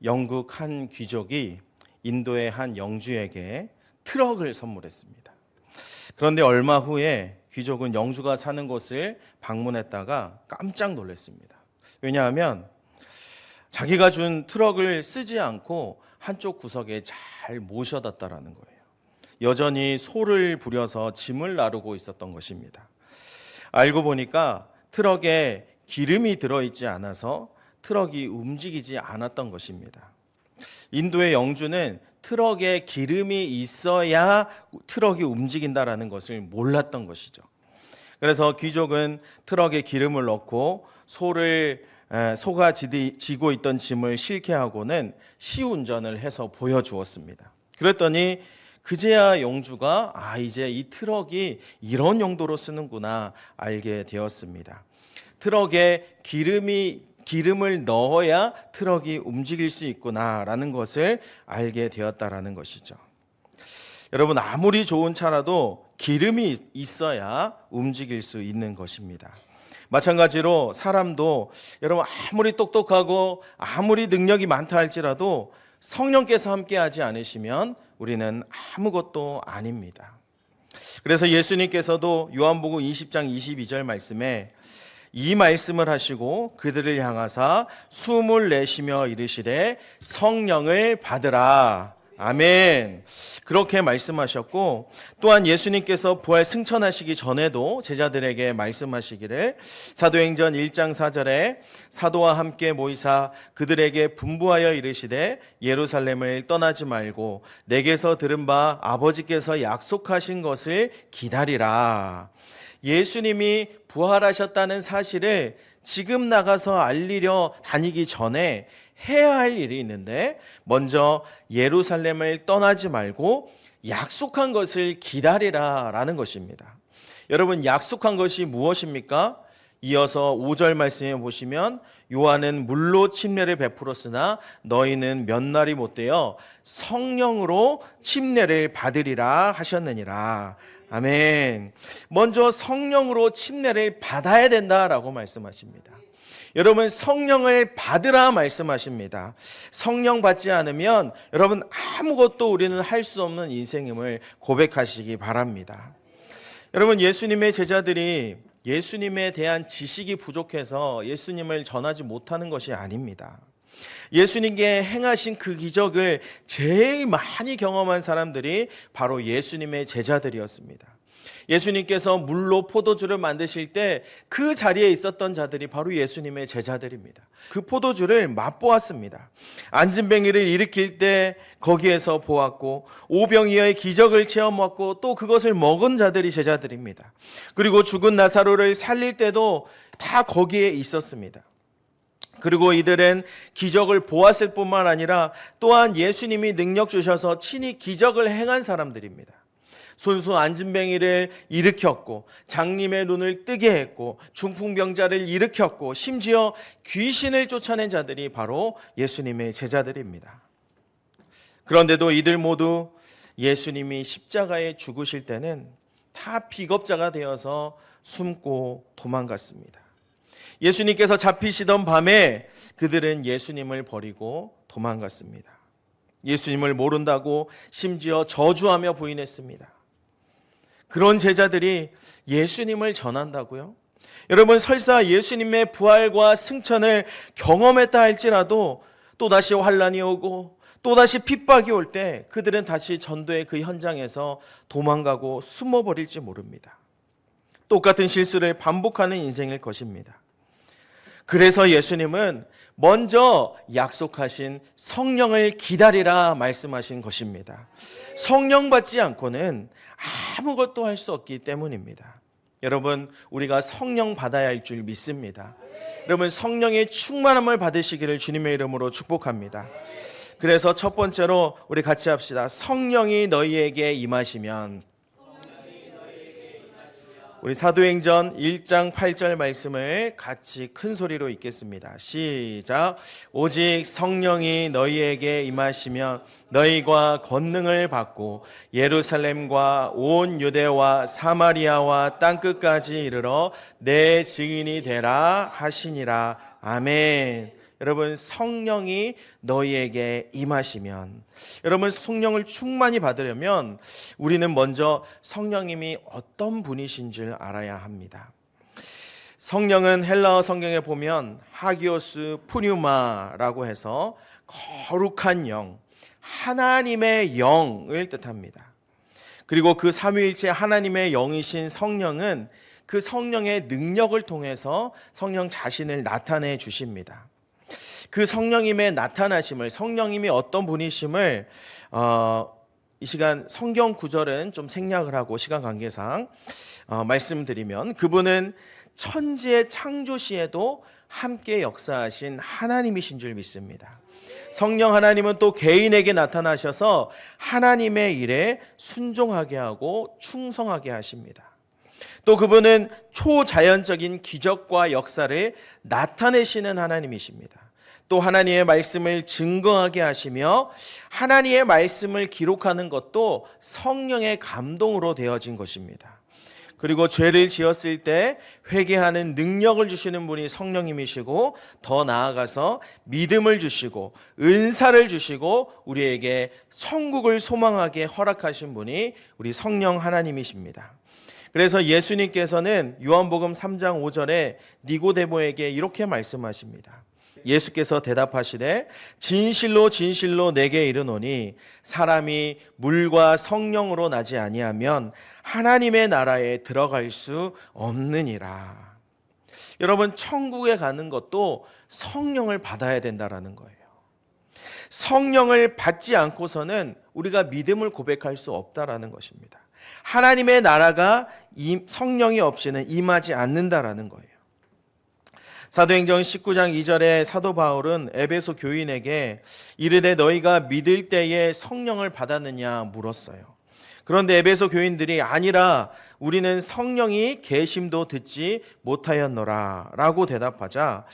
영국 한 귀족이 인도의 한 영주에게 트럭을 선물했습니다. 그런데 얼마 후에 귀족은 영주가 사는 곳을 방문했다가 깜짝 놀랐습니다. 왜냐하면 자기가 준 트럭을 쓰지 않고 한쪽 구석에 잘 모셔놨다라는 거예요. 여전히 소를 부려서 짐을 나르고 있었던 것입니다. 알고 보니까 트럭에 기름이 들어있지 않아서 트럭이 움직이지 않았던 것입니다. 인도의 영주는 트럭에 기름이 있어야 트럭이 움직인다라는 것을 몰랐던 것이죠. 그래서 귀족은 트럭에 기름을 넣고 소가 지고 있던 짐을 싣게 하고는 시운전을 해서 보여주었습니다. 그랬더니 그제야 영주가 이제 이 트럭이 이런 용도로 쓰는구나 알게 되었습니다. 트럭에 기름을 넣어야 트럭이 움직일 수 있구나라는 것을 알게 되었다라는 것이죠. 여러분, 아무리 좋은 차라도 기름이 있어야 움직일 수 있는 것입니다. 마찬가지로 사람도 여러분 아무리 똑똑하고 아무리 능력이 많다 할지라도 성령께서 함께하지 않으시면 우리는 아무것도 아닙니다. 그래서 예수님께서도 요한복음 20장 22절 말씀에 이 말씀을 하시고 그들을 향하사 숨을 내쉬며 이르시되 성령을 받으라. 아멘. 그렇게 말씀하셨고, 또한 예수님께서 부활 승천하시기 전에도 제자들에게 말씀하시기를 사도행전 1장 4절에 사도와 함께 모이사 그들에게 분부하여 이르시되 예루살렘을 떠나지 말고 내게서 들은 바 아버지께서 약속하신 것을 기다리라. 예수님이 부활하셨다는 사실을 지금 나가서 알리려 다니기 전에 해야 할 일이 있는데, 먼저 예루살렘을 떠나지 말고 약속한 것을 기다리라라는 것입니다. 여러분, 약속한 것이 무엇입니까? 이어서 5절 말씀에 보시면 요한은 물로 침례를 베풀었으나 너희는 몇 날이 못되어 성령으로 침례를 받으리라 하셨느니라. 아멘. 먼저 성령으로 침례를 받아야 된다라고 말씀하십니다. 여러분, 성령을 받으라 말씀하십니다. 성령 받지 않으면 여러분 아무것도 우리는 할 수 없는 인생임을 고백하시기 바랍니다. 여러분, 예수님의 제자들이 예수님에 대한 지식이 부족해서 예수님을 전하지 못하는 것이 아닙니다. 예수님께 행하신 그 기적을 제일 많이 경험한 사람들이 바로 예수님의 제자들이었습니다. 예수님께서 물로 포도주를 만드실 때 그 자리에 있었던 자들이 바로 예수님의 제자들입니다. 그 포도주를 맛보았습니다. 안진뱅이를 일으킬 때 거기에서 보았고, 오병이어의 기적을 체험했고, 또 그것을 먹은 자들이 제자들입니다. 그리고 죽은 나사로를 살릴 때도 다 거기에 있었습니다. 그리고 이들은 기적을 보았을 뿐만 아니라 또한 예수님이 능력 주셔서 친히 기적을 행한 사람들입니다. 손수 안진뱅이를 일으켰고, 장님의 눈을 뜨게 했고, 중풍병자를 일으켰고, 심지어 귀신을 쫓아낸 자들이 바로 예수님의 제자들입니다. 그런데도 이들 모두 예수님이 십자가에 죽으실 때는 다 비겁자가 되어서 숨고 도망갔습니다. 예수님께서 잡히시던 밤에 그들은 예수님을 버리고 도망갔습니다. 예수님을 모른다고 심지어 저주하며 부인했습니다. 그런 제자들이 예수님을 전한다고요? 여러분, 설사 예수님의 부활과 승천을 경험했다 할지라도 또다시 환란이 오고 또다시 핍박이 올 때 그들은 다시 전도의 그 현장에서 도망가고 숨어버릴지 모릅니다. 똑같은 실수를 반복하는 인생일 것입니다. 그래서 예수님은 먼저 약속하신 성령을 기다리라 말씀하신 것입니다. 성령 받지 않고는 아무것도 할 수 없기 때문입니다. 여러분, 우리가 성령 받아야 할 줄 믿습니다. 여러분, 성령의 충만함을 받으시기를 주님의 이름으로 축복합니다. 그래서 첫 번째로 우리 같이 합시다. 성령이 너희에게 임하시면. 우리 사도행전 1장 8절 말씀을 같이 큰 소리로 읽겠습니다. 시작. 오직 성령이 너희에게 임하시면 너희가 권능을 받고 예루살렘과 온 유대와 사마리아와 땅끝까지 이르러 내 증인이 되라 하시니라. 아멘. 여러분 성령이 너희에게 임하시면, 여러분 성령을 충만히 받으려면 우리는 먼저 성령님이 어떤 분이신 줄 알아야 합니다. 성령은 헬라어 성경에 보면 하기오스 푸뉴마라고 해서 거룩한 영, 하나님의 영을 뜻합니다. 그리고 그 삼위일체 하나님의 영이신 성령은 그 성령의 능력을 통해서 성령 자신을 나타내 주십니다. 그 성령님의 나타나심을, 성령님이 어떤 분이심을 이 시간 성경 구절은 좀 생략을 하고 시간 관계상 말씀드리면, 그분은 천지의 창조 시에도 함께 역사하신 하나님이신 줄 믿습니다. 성령 하나님은 또 개인에게 나타나셔서 하나님의 일에 순종하게 하고 충성하게 하십니다. 또 그분은 초자연적인 기적과 역사를 나타내시는 하나님이십니다. 또 하나님의 말씀을 증거하게 하시며 하나님의 말씀을 기록하는 것도 성령의 감동으로 되어진 것입니다. 그리고 죄를 지었을 때 회개하는 능력을 주시는 분이 성령님이시고, 더 나아가서 믿음을 주시고 은사를 주시고 우리에게 천국을 소망하게 허락하신 분이 우리 성령 하나님이십니다. 그래서 예수님께서는 요한복음 3장 5절에 니고데모에게 이렇게 말씀하십니다. 예수께서 대답하시되 진실로 진실로 내게 이르노니 사람이 물과 성령으로 나지 아니하면 하나님의 나라에 들어갈 수 없느니라. 여러분, 천국에 가는 것도 성령을 받아야 된다라는 거예요. 성령을 받지 않고서는 우리가 믿음을 고백할 수 없다라는 것입니다. 하나님의 나라가 성령이 없이는 임하지 않는다라는 거예요. 사도행전 19장 2절에 사도 바울은 에베소 교인에게 이르되 너희가 믿을 때에 성령을 받았느냐 물었어요. 그런데 에베소 교인들이 아니라 우리는 성령이 계심도 듣지 못하였노라 라고 대답하자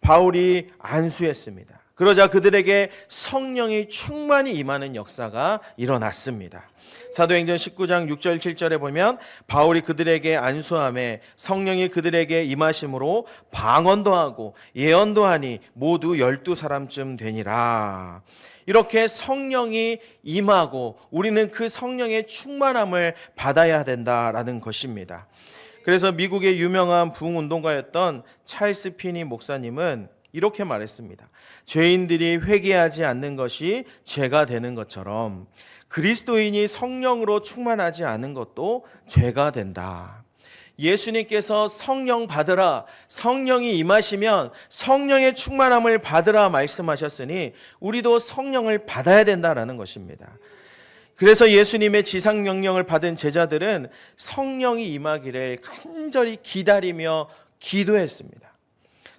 바울이 안수했습니다. 그러자 그들에게 성령이 충만히 임하는 역사가 일어났습니다. 사도행전 19장 6절 7절에 보면 바울이 그들에게 안수함에 성령이 그들에게 임하심으로 방언도 하고 예언도 하니 모두 12사람쯤 되니라. 이렇게 성령이 임하고 우리는 그 성령의 충만함을 받아야 된다라는 것입니다. 그래서 미국의 유명한 부흥운동가였던 찰스 피니 목사님은 이렇게 말했습니다. 죄인들이 회개하지 않는 것이 죄가 되는 것처럼 그리스도인이 성령으로 충만하지 않은 것도 죄가 된다. 예수님께서 성령 받으라, 성령이 임하시면 성령의 충만함을 받으라 말씀하셨으니 우리도 성령을 받아야 된다라는 것입니다. 그래서 예수님의 지상 명령을 받은 제자들은 성령이 임하기를 간절히 기다리며 기도했습니다.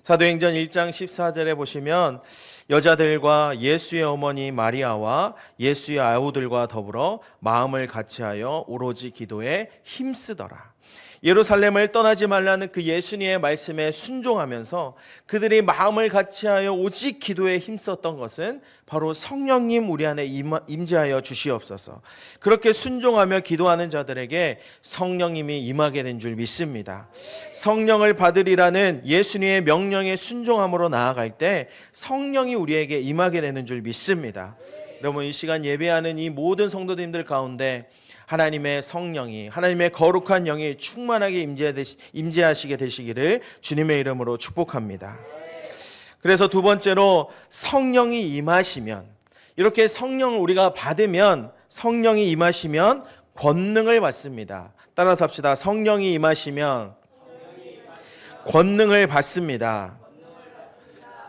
사도행전 1장 14절에 보시면 여자들과 예수의 어머니 마리아와 예수의 아우들과 더불어 마음을 같이하여 오로지 기도에 힘쓰더라. 예루살렘을 떠나지 말라는 그 예수님의 말씀에 순종하면서 그들이 마음을 같이하여 오직 기도에 힘썼던 것은 바로 성령님 우리 안에 임재하여 주시옵소서. 그렇게 순종하며 기도하는 자들에게 성령님이 임하게 된 줄 믿습니다. 성령을 받으리라는 예수님의 명령에 순종함으로 나아갈 때 성령이 우리에게 임하게 되는 줄 믿습니다. 여러분, 이 시간 예배하는 이 모든 성도님들 가운데 하나님의 성령이, 하나님의 거룩한 영이 충만하게 임재하시게 되시기를 주님의 이름으로 축복합니다. 그래서 두 번째로 성령이 임하시면, 이렇게 성령을 우리가 받으면, 성령이 임하시면 권능을 받습니다. 따라서 합시다. 성령이 임하시면 권능을 받습니다.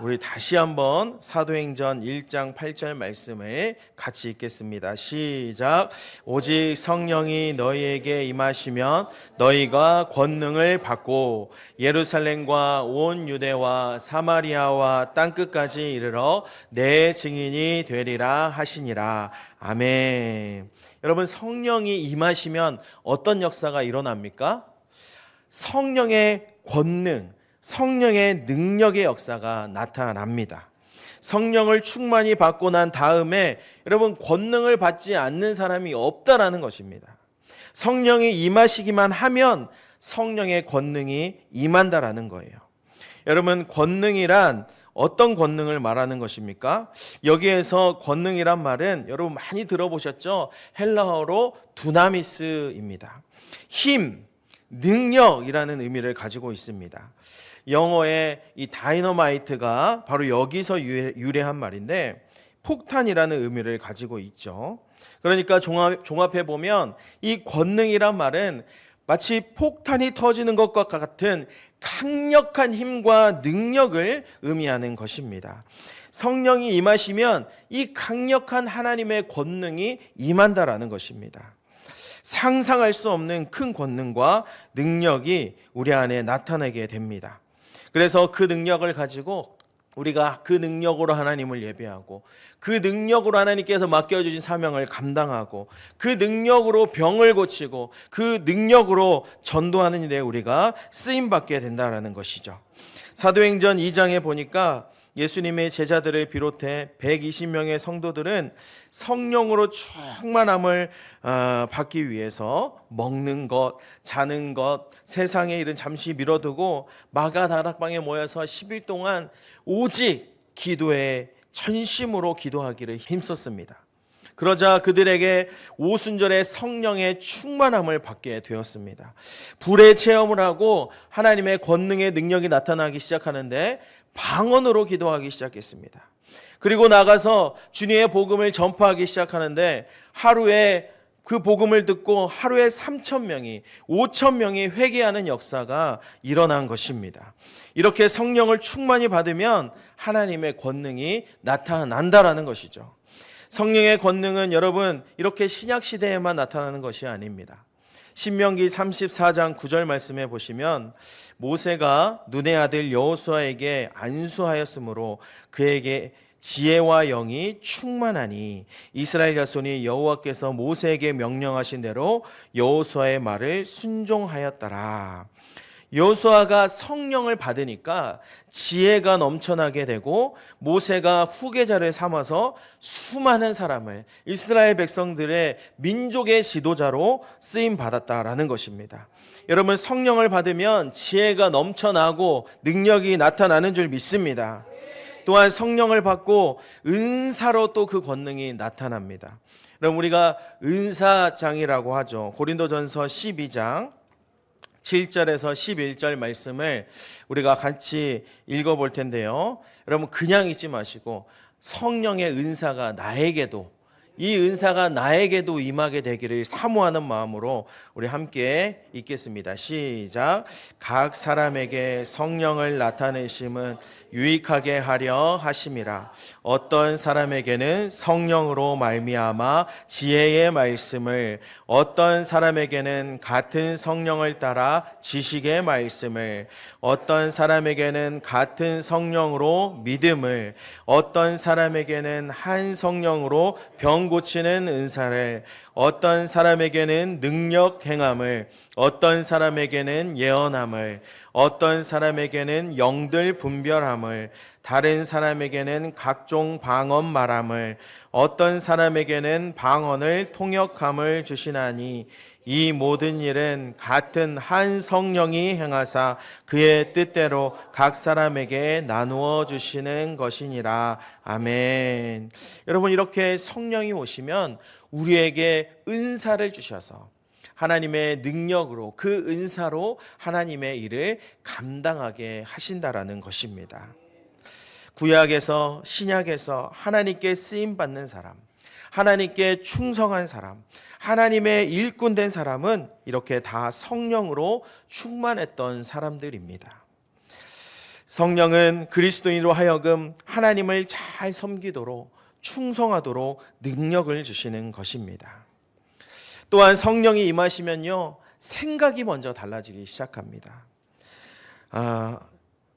우리 다시 한번 사도행전 1장 8절 말씀을 같이 읽겠습니다. 시작. 오직 성령이 너희에게 임하시면 너희가 권능을 받고 예루살렘과 온 유대와 사마리아와 땅끝까지 이르러 내 증인이 되리라 하시니라. 아멘. 여러분, 성령이 임하시면 어떤 역사가 일어납니까? 성령의 권능, 성령의 능력의 역사가 나타납니다. 성령을 충만히 받고 난 다음에 여러분, 권능을 받지 않는 사람이 없다라는 것입니다. 성령이 임하시기만 하면 성령의 권능이 임한다라는 거예요. 여러분, 권능이란 어떤 권능을 말하는 것입니까? 여기에서 권능이란 말은 여러분 많이 들어보셨죠? 헬라어로 두나미스입니다. 힘, 능력이라는 의미를 가지고 있습니다. 영어의 이 다이너마이트가 바로 여기서 유래한 말인데 폭탄이라는 의미를 가지고 있죠. 그러니까 종합해 보면 이 권능이란 말은 마치 폭탄이 터지는 것과 같은 강력한 힘과 능력을 의미하는 것입니다. 성령이 임하시면 이 강력한 하나님의 권능이 임한다라는 것입니다. 상상할 수 없는 큰 권능과 능력이 우리 안에 나타나게 됩니다. 그래서 그 능력을 가지고 우리가 그 능력으로 하나님을 예배하고 그 능력으로 하나님께서 맡겨주신 사명을 감당하고 그 능력으로 병을 고치고 그 능력으로 전도하는 일에 우리가 쓰임받게 된다는 것이죠. 사도행전 2장에 보니까 예수님의 제자들을 비롯해 120명의 성도들은 성령으로 충만함을 받기 위해서 먹는 것, 자는 것, 세상의 일은 잠시 미뤄두고 마가 다락방에 모여서 10일 동안 오직 기도에 전심으로 기도하기를 힘썼습니다. 그러자 그들에게 오순절에 성령의 충만함을 받게 되었습니다. 불의 체험을 하고 하나님의 권능의 능력이 나타나기 시작하는데 방언으로 기도하기 시작했습니다. 그리고 나가서 주님의 복음을 전파하기 시작하는데 하루에 그 복음을 듣고 하루에 3,000명이 5,000명이 회개하는 역사가 일어난 것입니다. 이렇게 성령을 충만히 받으면 하나님의 권능이 나타난다라는 것이죠. 성령의 권능은 여러분 이렇게 신약 시대에만 나타나는 것이 아닙니다. 신명기 34장 9절 말씀해 보시면 모세가 눈의 아들 여호수아에게 안수하였으므로 그에게 지혜와 영이 충만하니 이스라엘 자손이 여호와께서 모세에게 명령하신 대로 여호수아의 말을 순종하였더라. 여호수아가 성령을 받으니까 지혜가 넘쳐나게 되고 모세가 후계자를 삼아서 수많은 사람을 이스라엘 백성들의 민족의 지도자로 쓰임 받았다라는 것입니다. 여러분 성령을 받으면 지혜가 넘쳐나고 능력이 나타나는 줄 믿습니다. 또한 성령을 받고 은사로 또 그 권능이 나타납니다. 그럼 우리가 은사장이라고 하죠. 고린도전서 12장 7절에서 11절 말씀을 우리가 같이 읽어볼 텐데요. 여러분 그냥 읽지 마시고 성령의 은사가 나에게도 이 은사가 나에게도 임하게 되기를 사모하는 마음으로 우리 함께 읽겠습니다. 시작. 각 사람에게 성령을 나타내심은 유익하게 하려 하심이라. 어떤 사람에게는 성령으로 말미암아 지혜의 말씀을, 어떤 사람에게는 같은 성령을 따라 지식의 말씀을, 어떤 사람에게는 같은 성령으로 믿음을, 어떤 사람에게는 한 성령으로 병 고치는 은사를, 어떤 사람에게는 능력 행함을, 어떤 사람에게는 예언함을, 어떤 사람에게는 영들 분별함을, 다른 사람에게는 각종 방언 말함을, 어떤 사람에게는 방언을 통역함을 주시나니 이 모든 일은 같은 한 성령이 행하사 그의 뜻대로 각 사람에게 나누어 주시는 것이니라. 아멘. 여러분 이렇게 성령이 오시면 우리에게 은사를 주셔서 하나님의 능력으로 그 은사로 하나님의 일을 감당하게 하신다라는 것입니다. 구약에서 신약에서 하나님께 쓰임받는 사람, 하나님께 충성한 사람, 하나님의 일꾼 된 사람은 이렇게 다 성령으로 충만했던 사람들입니다. 성령은 그리스도인으로 하여금 하나님을 잘 섬기도록 충성하도록 능력을 주시는 것입니다. 또한 성령이 임하시면요 생각이 먼저 달라지기 시작합니다.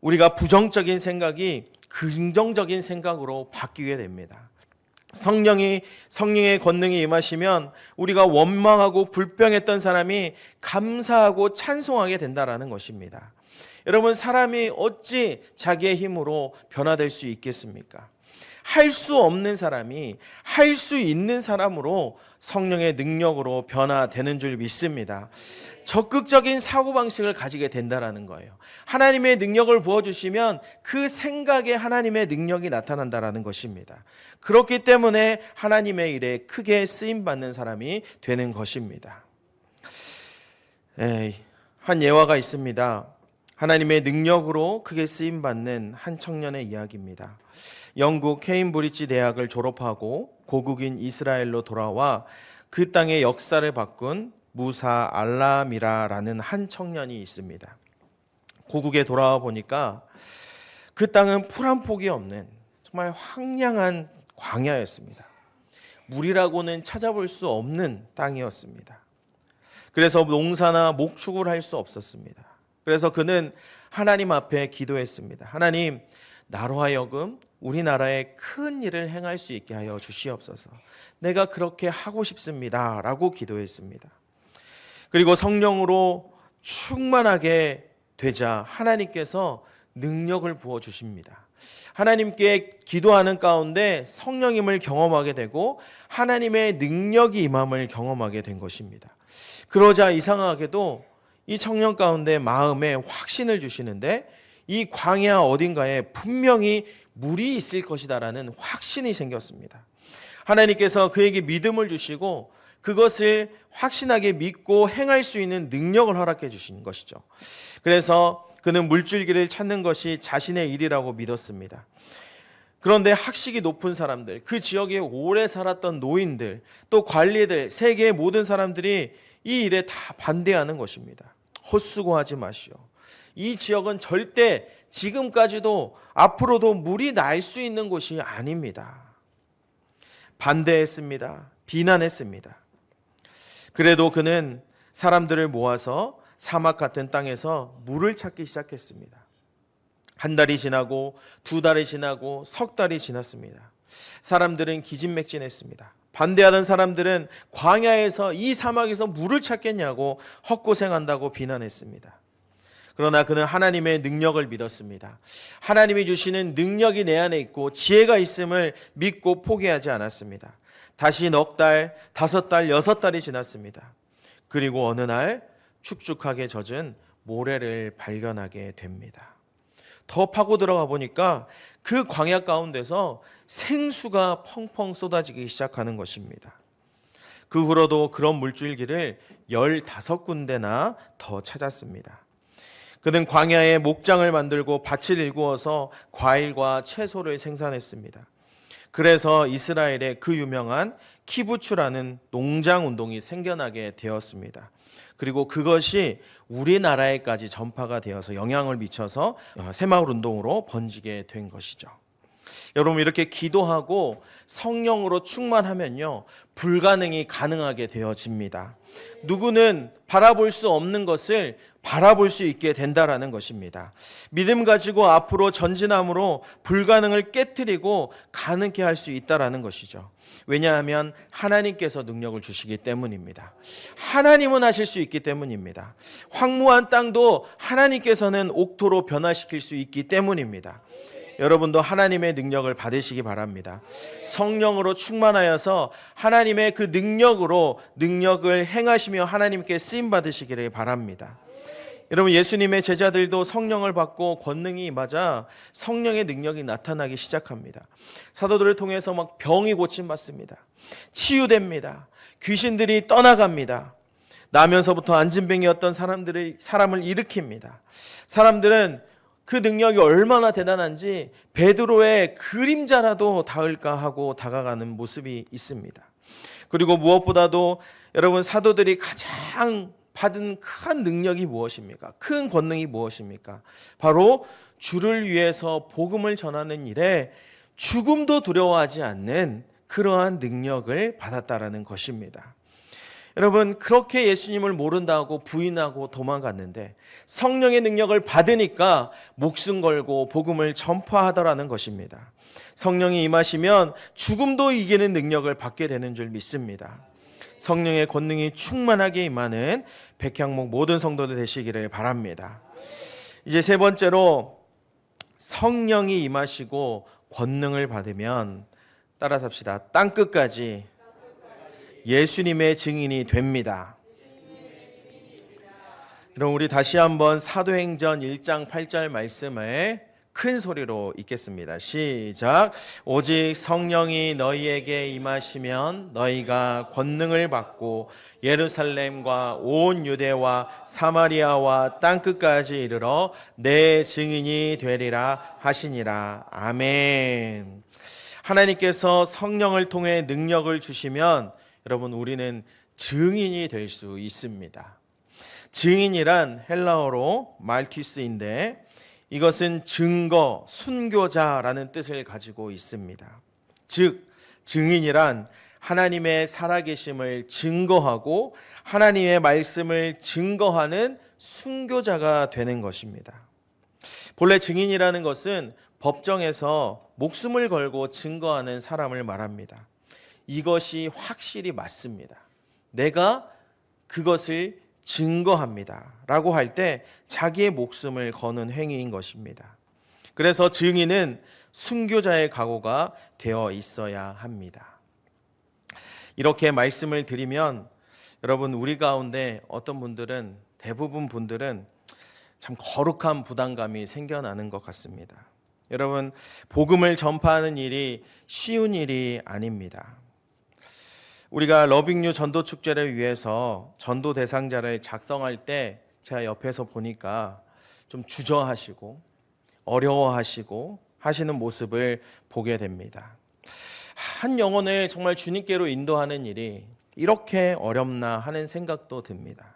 우리가 부정적인 생각이 긍정적인 생각으로 바뀌게 됩니다. 성령의 권능이 임하시면 우리가 원망하고 불평했던 사람이 감사하고 찬송하게 된다라는 것입니다. 여러분 사람이 어찌 자기의 힘으로 변화될 수 있겠습니까? 할 수 없는 사람이 할 수 있는 사람으로 성령의 능력으로 변화되는 줄 믿습니다. 적극적인 사고방식을 가지게 된다는 거예요. 하나님의 능력을 부어주시면 그 생각에 하나님의 능력이 나타난다는 것입니다. 그렇기 때문에 하나님의 일에 크게 쓰임받는 사람이 되는 것입니다. 한 예화가 있습니다. 하나님의 능력으로 크게 쓰임받는 한 청년의 이야기입니다. 영국 케임브리지 대학을 졸업하고 고국인 이스라엘로 돌아와 그 땅의 역사를 바꾼 무사 알라미라라는 한 청년이 있습니다. 고국에 돌아와 보니까 그 땅은 풀 한 폭이 없는 정말 황량한 광야였습니다. 물이라고는 찾아볼 수 없는 땅이었습니다. 그래서 농사나 목축을 할 수 없었습니다. 그래서 그는 하나님 앞에 기도했습니다. 하나님, 나로 하여금 우리나라에 큰 일을 행할 수 있게 하여 주시옵소서. 내가 그렇게 하고 싶습니다. 라고 기도했습니다. 그리고 성령으로 충만하게 되자 하나님께서 능력을 부어주십니다. 하나님께 기도하는 가운데 성령임을 경험하게 되고 하나님의 능력이 임함을 경험하게 된 것입니다. 그러자 이상하게도 이 청년 가운데 마음에 확신을 주시는데 이 광야 어딘가에 분명히 물이 있을 것이다라는 확신이 생겼습니다. 하나님께서 그에게 믿음을 주시고 그것을 확신하게 믿고 행할 수 있는 능력을 허락해 주신 것이죠. 그래서 그는 물줄기를 찾는 것이 자신의 일이라고 믿었습니다. 그런데 학식이 높은 사람들, 그 지역에 오래 살았던 노인들, 또 관리들, 세계의 모든 사람들이 이 일에 다 반대하는 것입니다. 헛수고하지 마시오. 이 지역은 절대 지금까지도 앞으로도 물이 날 수 있는 곳이 아닙니다. 반대했습니다. 비난했습니다. 그래도 그는 사람들을 모아서 사막 같은 땅에서 물을 찾기 시작했습니다. 한 달이 지나고 두 달이 지나고 석 달이 지났습니다. 사람들은 기진맥진했습니다. 반대하던 사람들은 광야에서 이 사막에서 물을 찾겠냐고 헛고생한다고 비난했습니다. 그러나 그는 하나님의 능력을 믿었습니다. 하나님이 주시는 능력이 내 안에 있고 지혜가 있음을 믿고 포기하지 않았습니다. 다시 넉 달, 5달, 6달이 지났습니다. 그리고 어느 날 축축하게 젖은 모래를 발견하게 됩니다. 더 파고 들어가 보니까 그 광야 가운데서 생수가 펑펑 쏟아지기 시작하는 것입니다. 그 후로도 그런 물줄기를 15군데나 더 찾았습니다. 그는 광야에 목장을 만들고 밭을 일구어서 과일과 채소를 생산했습니다. 그래서 이스라엘에 그 유명한 키부츠라는 농장 운동이 생겨나게 되었습니다. 그리고 그것이 우리나라에까지 전파가 되어서 영향을 미쳐서 새마을 운동으로 번지게 된 것이죠. 여러분, 이렇게 기도하고 성령으로 충만하면요, 불가능이 가능하게 되어집니다. 누구는 바라볼 수 없는 것을 바라볼 수 있게 된다라는 것입니다. 믿음 가지고 앞으로 전진함으로 불가능을 깨트리고 가능케 할 수 있다라는 것이죠. 왜냐하면 하나님께서 능력을 주시기 때문입니다. 하나님은 하실 수 있기 때문입니다. 황무한 땅도 하나님께서는 옥토로 변화시킬 수 있기 때문입니다. 여러분도 하나님의 능력을 받으시기 바랍니다. 성령으로 충만하여서 하나님의 그 능력으로 능력을 행하시며 하나님께 쓰임 받으시기를 바랍니다. 여러분, 예수님의 제자들도 성령을 받고 권능이 임하자 성령의 능력이 나타나기 시작합니다. 사도들을 통해서 막 병이 고침받습니다. 치유됩니다. 귀신들이 떠나갑니다. 나면서부터 안진병이었던 사람을 일으킵니다. 사람들은 그 능력이 얼마나 대단한지 베드로의 그림자라도 닿을까 하고 다가가는 모습이 있습니다. 그리고 무엇보다도 여러분, 사도들이 가장 받은 큰 능력이 무엇입니까? 큰 권능이 무엇입니까? 바로 주를 위해서 복음을 전하는 일에 죽음도 두려워하지 않는 그러한 능력을 받았다라는 것입니다. 여러분, 그렇게 예수님을 모른다고 부인하고 도망갔는데 성령의 능력을 받으니까 목숨 걸고 복음을 전파하더라는 것입니다. 성령이 임하시면 죽음도 이기는 능력을 받게 되는 줄 믿습니다. 성령의 권능이 충만하게 임하는 백향목 모든 성도들 되시기를 바랍니다. 이제 세 번째로 성령이 임하시고 권능을 받으면 따라서 합시다. 땅끝까지 예수님의 증인이 됩니다. 그럼 우리 다시 한번 사도행전 1장 8절 말씀을 큰 소리로 읽겠습니다. 시작. 오직 성령이 너희에게 임하시면 너희가 권능을 받고 예루살렘과 온 유대와 사마리아와 땅끝까지 이르러 내 증인이 되리라 하시니라. 아멘. 하나님께서 성령을 통해 능력을 주시면 여러분 우리는 증인이 될 수 있습니다. 증인이란 헬라어로 말티스인데 이것은 증거, 순교자라는 뜻을 가지고 있습니다. 즉, 증인이란 하나님의 살아계심을 증거하고 하나님의 말씀을 증거하는 순교자가 되는 것입니다. 본래 증인이라는 것은 법정에서 목숨을 걸고 증거하는 사람을 말합니다. 이것이 확실히 맞습니다. 내가 그것을 증거합니다 라고 할 때 자기의 목숨을 거는 행위인 것입니다. 그래서 증인은 순교자의 각오가 되어 있어야 합니다. 이렇게 말씀을 드리면 여러분 우리 가운데 어떤 분들은 대부분 분들은 참 거룩한 부담감이 생겨나는 것 같습니다. 여러분 복음을 전파하는 일이 쉬운 일이 아닙니다. 우리가 러빙유 전도 축제를 위해서 전도 대상자를 작성할 때 제가 옆에서 보니까 좀 주저하시고 어려워하시고 하시는 모습을 보게 됩니다. 한 영혼을 정말 주님께로 인도하는 일이 이렇게 어렵나 하는 생각도 듭니다.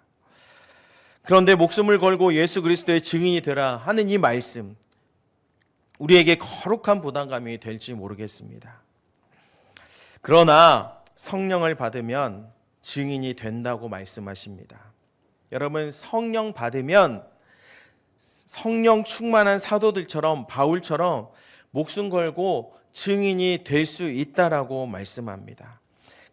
그런데 목숨을 걸고 예수 그리스도의 증인이 되라 하는 이 말씀, 우리에게 거룩한 부담감이 될지 모르겠습니다. 그러나 성령을 받으면 증인이 된다고 말씀하십니다. 여러분 성령 받으면 성령 충만한 사도들처럼 바울처럼 목숨 걸고 증인이 될 수 있다라고 말씀합니다.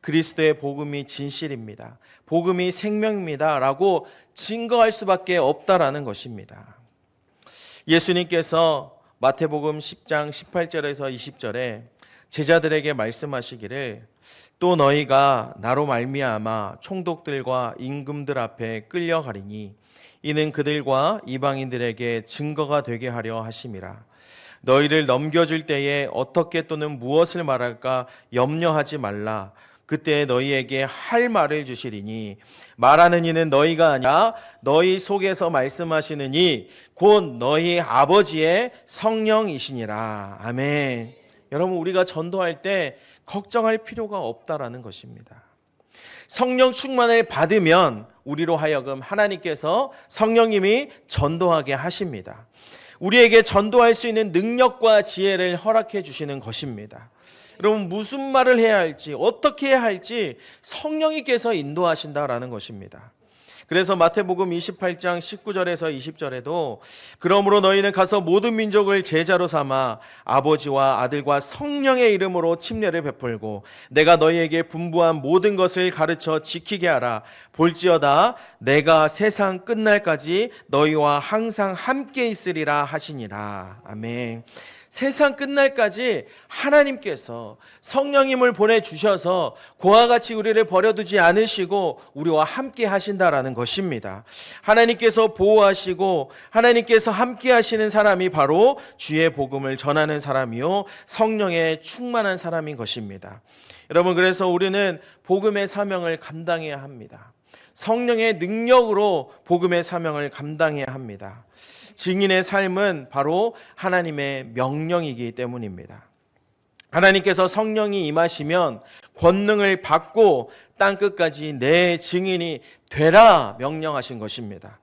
그리스도의 복음이 진실입니다. 복음이 생명입니다 라고 증거할 수밖에 없다라는 것입니다. 예수님께서 마태복음 10장 18절에서 20절에 제자들에게 말씀하시기를 또 너희가 나로 말미암아 총독들과 임금들 앞에 끌려가리니 이는 그들과 이방인들에게 증거가 되게 하려 하심이라. 너희를 넘겨줄 때에 어떻게 또는 무엇을 말할까 염려하지 말라. 그때 너희에게 할 말을 주시리니 말하는 이는 너희가 아니라 너희 속에서 말씀하시는 이 곧 너희 아버지의 성령이시니라. 아멘. 여러분 우리가 전도할 때 걱정할 필요가 없다라는 것입니다. 성령 충만을 받으면 우리로 하여금 하나님께서 성령님이 전도하게 하십니다. 우리에게 전도할 수 있는 능력과 지혜를 허락해 주시는 것입니다. 여러분 무슨 말을 해야 할지 어떻게 해야 할지 성령님께서 인도하신다라는 것입니다. 그래서 마태복음 28장 19절에서 20절에도 그러므로 너희는 가서 모든 민족을 제자로 삼아 아버지와 아들과 성령의 이름으로 침례를 베풀고 내가 너희에게 분부한 모든 것을 가르쳐 지키게 하라. 볼지어다 내가 세상 끝날까지 너희와 항상 함께 있으리라 하시니라. 아멘. 세상 끝날까지 하나님께서 성령님을 보내주셔서 그와 같이 우리를 버려두지 않으시고 우리와 함께 하신다라는 것입니다. 하나님께서 보호하시고 하나님께서 함께 하시는 사람이 바로 주의 복음을 전하는 사람이요 성령에 충만한 사람인 것입니다. 여러분 그래서 우리는 복음의 사명을 감당해야 합니다. 성령의 능력으로 복음의 사명을 감당해야 합니다. 증인의 삶은 바로 하나님의 명령이기 때문입니다. 하나님께서 성령이 임하시면 권능을 받고 땅끝까지 내 증인이 되라 명령하신 것입니다.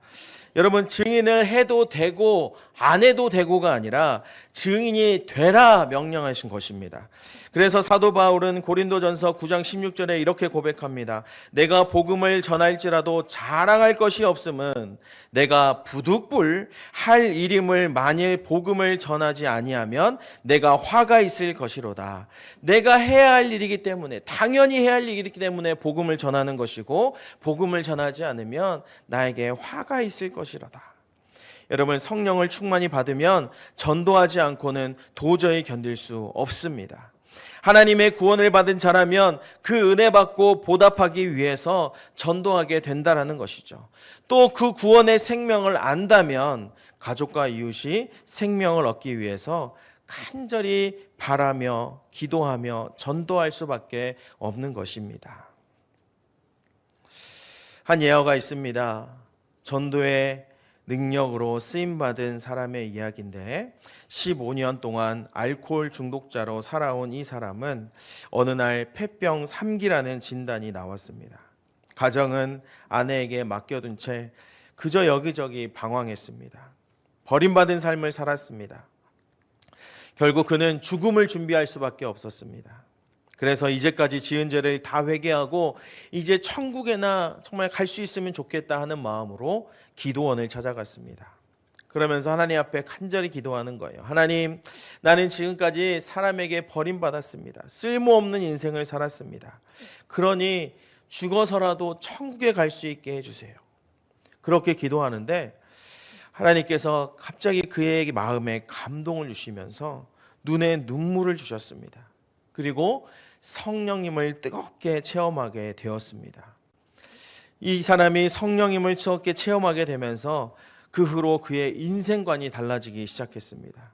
여러분 증인을 해도 되고 안 해도 되고가 아니라 증인이 되라 명령하신 것입니다. 그래서 사도 바울은 고린도전서 9장 16절에 이렇게 고백합니다. 내가 복음을 전할지라도 자랑할 것이 없음은 내가 부득불 할 일임을 만일 복음을 전하지 아니하면 내가 화가 있을 것이로다. 내가 해야 할 일이기 때문에 당연히 해야 할 일이기 때문에 복음을 전하는 것이고 복음을 전하지 않으면 나에게 화가 있을 것이로다. 여러분, 성령을 충만히 받으면 전도하지 않고는 도저히 견딜 수 없습니다. 하나님의 구원을 받은 자라면 그 은혜 받고 보답하기 위해서 전도하게 된다라는 것이죠. 또 그 구원의 생명을 안다면 가족과 이웃이 생명을 얻기 위해서 간절히 바라며 기도하며 전도할 수밖에 없는 것입니다. 한 예화가 있습니다. 전도의 능력으로 쓰임받은 사람의 이야기인데 15년 동안 알코올 중독자로 살아온 이 사람은 어느 날 폐병 3기라는 진단이 나왔습니다. 가정은 아내에게 맡겨둔 채 그저 여기저기 방황했습니다. 버림받은 삶을 살았습니다. 결국 그는 죽음을 준비할 수밖에 없었습니다. 그래서 이제까지 지은 죄를 다 회개하고 이제 천국에나 정말 갈 수 있으면 좋겠다 하는 마음으로 기도원을 찾아갔습니다. 그러면서 하나님 앞에 간절히 기도하는 거예요. 하나님, 나는 지금까지 사람에게 버림받았습니다. 쓸모없는 인생을 살았습니다. 그러니 죽어서라도 천국에 갈 수 있게 해주세요. 그렇게 기도하는데 하나님께서 갑자기 그의 마음에 감동을 주시면서 눈에 눈물을 주셨습니다. 그리고 성령님을 뜨겁게 체험하게 되었습니다. 이 사람이 성령님을 뜨겁게 체험하게 되면서 그 후로 그의 인생관이 달라지기 시작했습니다.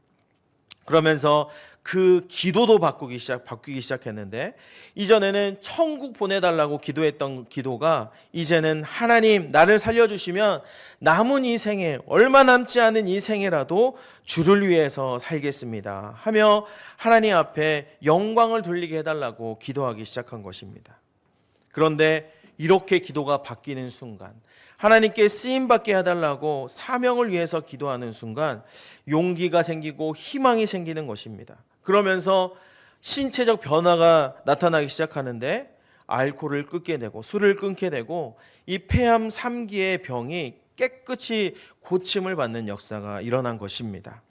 그러면서 그 기도도 바뀌기 시작했는데 이전에는 천국 보내달라고 기도했던 기도가 이제는 하나님 나를 살려주시면 남은 이 생에 얼마 남지 않은 이 생에라도 주를 위해서 살겠습니다 하며 하나님 앞에 영광을 돌리게 해달라고 기도하기 시작한 것입니다. 그런데 이렇게 기도가 바뀌는 순간 하나님께 쓰임받게 해달라고 사명을 위해서 기도하는 순간 용기가 생기고 희망이 생기는 것입니다. 그러면서 신체적 변화가 나타나기 시작하는데 알코올을 끊게 되고 술을 끊게 되고 이 폐암 3기의 병이 깨끗이 고침을 받는 역사가 일어난 것입니다.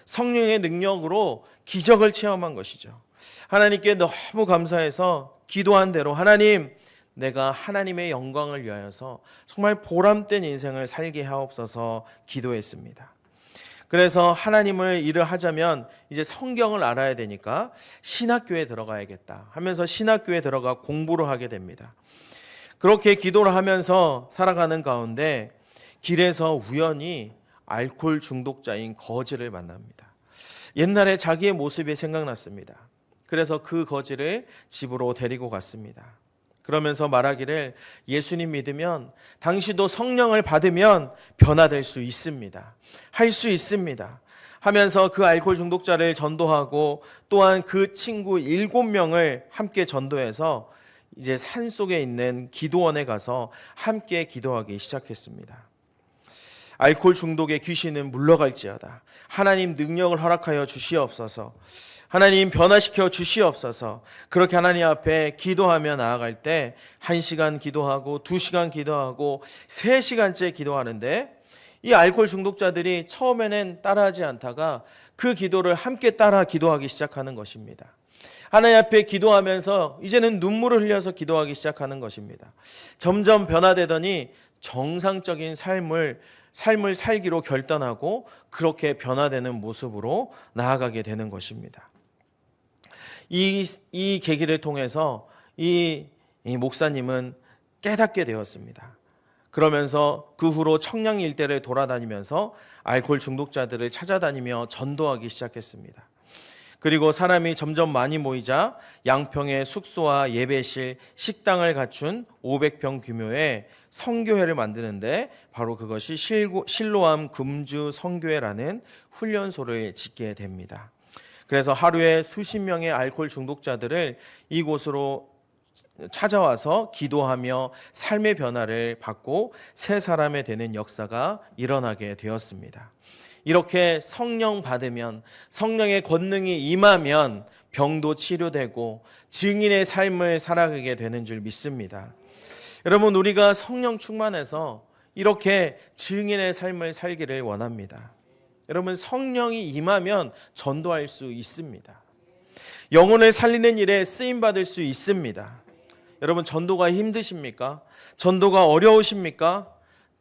성령의 능력으로 기적을 체험한 것이죠. 하나님께 너무 감사해서 기도한 대로 하나님, 내가 하나님의 영광을 위하여서 정말 보람된 인생을 살게 하옵소서 기도했습니다. 그래서 하나님을 일을 하자면 이제 성경을 알아야 되니까 신학교에 들어가야겠다 하면서 신학교에 들어가 공부를 하게 됩니다. 그렇게 기도를 하면서 살아가는 가운데 길에서 우연히 알코올 중독자인 거지를 만납니다. 옛날에 자기의 모습이 생각났습니다. 그래서 그 거지를 집으로 데리고 갔습니다. 그러면서 말하기를 예수님 믿으면 당신도 성령을 받으면 변화될 수 있습니다. 할 수 있습니다. 하면서 그 알코올 중독자를 전도하고 또한 그 친구 7명을 함께 전도해서 이제 산속에 있는 기도원에 가서 함께 기도하기 시작했습니다. 알코올 중독의 귀신은 물러갈지어다. 하나님 능력을 허락하여 주시옵소서. 하나님 변화시켜 주시옵소서. 그렇게 하나님 앞에 기도하며 나아갈 때 1시간 기도하고 2시간 기도하고 3시간째 기도하는데 이 알코올 중독자들이 처음에는 따라하지 않다가 그 기도를 함께 따라 기도하기 시작하는 것입니다. 하나님 앞에 기도하면서 이제는 눈물을 흘려서 기도하기 시작하는 것입니다. 점점 변화되더니 정상적인 삶을 살기로 결단하고 그렇게 변화되는 모습으로 나아가게 되는 것입니다. 이 계기를 통해서 이 목사님은 깨닫게 되었습니다. 그러면서 그 후로 청량 일대를 돌아다니면서 알코올 중독자들을 찾아다니며 전도하기 시작했습니다. 그리고 사람이 점점 많이 모이자 양평에 숙소와 예배실, 식당을 갖춘 500평 규모의 성교회를 만드는데 바로 그것이 실로암 금주 성교회라는 훈련소를 짓게 됩니다. 그래서 하루에 수십 명의 알코올 중독자들을 이곳으로 찾아와서 기도하며 삶의 변화를 받고 새 사람이 되는 역사가 일어나게 되었습니다. 이렇게 성령 받으면, 성령의 권능이 임하면 병도 치료되고 증인의 삶을 살아가게 되는 줄 믿습니다. 여러분, 우리가 성령 충만해서 이렇게 증인의 삶을 살기를 원합니다. 여러분, 성령이 임하면 전도할 수 있습니다. 영혼을 살리는 일에 쓰임받을 수 있습니다. 여러분, 전도가 힘드십니까? 전도가 어려우십니까?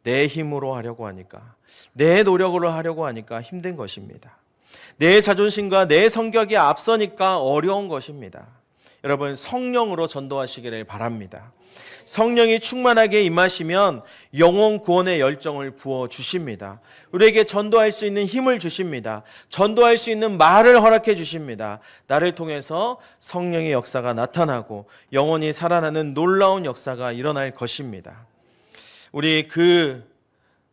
내 힘으로 하려고 하니까, 내 노력으로 하려고 하니까 힘든 것입니다. 내 자존심과 내 성격이 앞서니까 어려운 것입니다. 여러분, 성령으로 전도하시기를 바랍니다. 성령이 충만하게 임하시면 영혼 구원의 열정을 부어주십니다. 우리에게 전도할 수 있는 힘을 주십니다. 전도할 수 있는 말을 허락해 주십니다. 나를 통해서 성령의 역사가 나타나고 영혼이 살아나는 놀라운 역사가 일어날 것입니다. 우리 그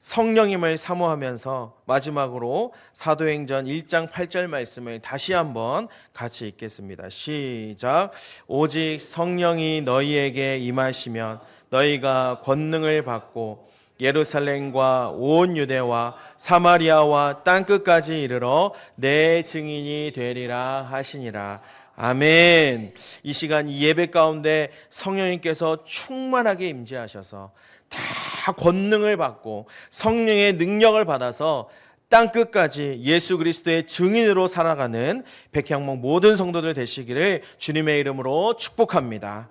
성령님을 사모하면서 마지막으로 사도행전 1장 8절 말씀을 다시 한번 같이 읽겠습니다. 시작. 오직 성령이 너희에게 임하시면 너희가 권능을 받고 예루살렘과 온 유대와 사마리아와 땅끝까지 이르러 내 증인이 되리라 하시니라. 아멘. 이 시간 이 예배 가운데 성령님께서 충만하게 임재하셔서 다 권능을 받고 성령의 능력을 받아서 땅끝까지 예수 그리스도의 증인으로 살아가는 백향목 모든 성도들 되시기를 주님의 이름으로 축복합니다.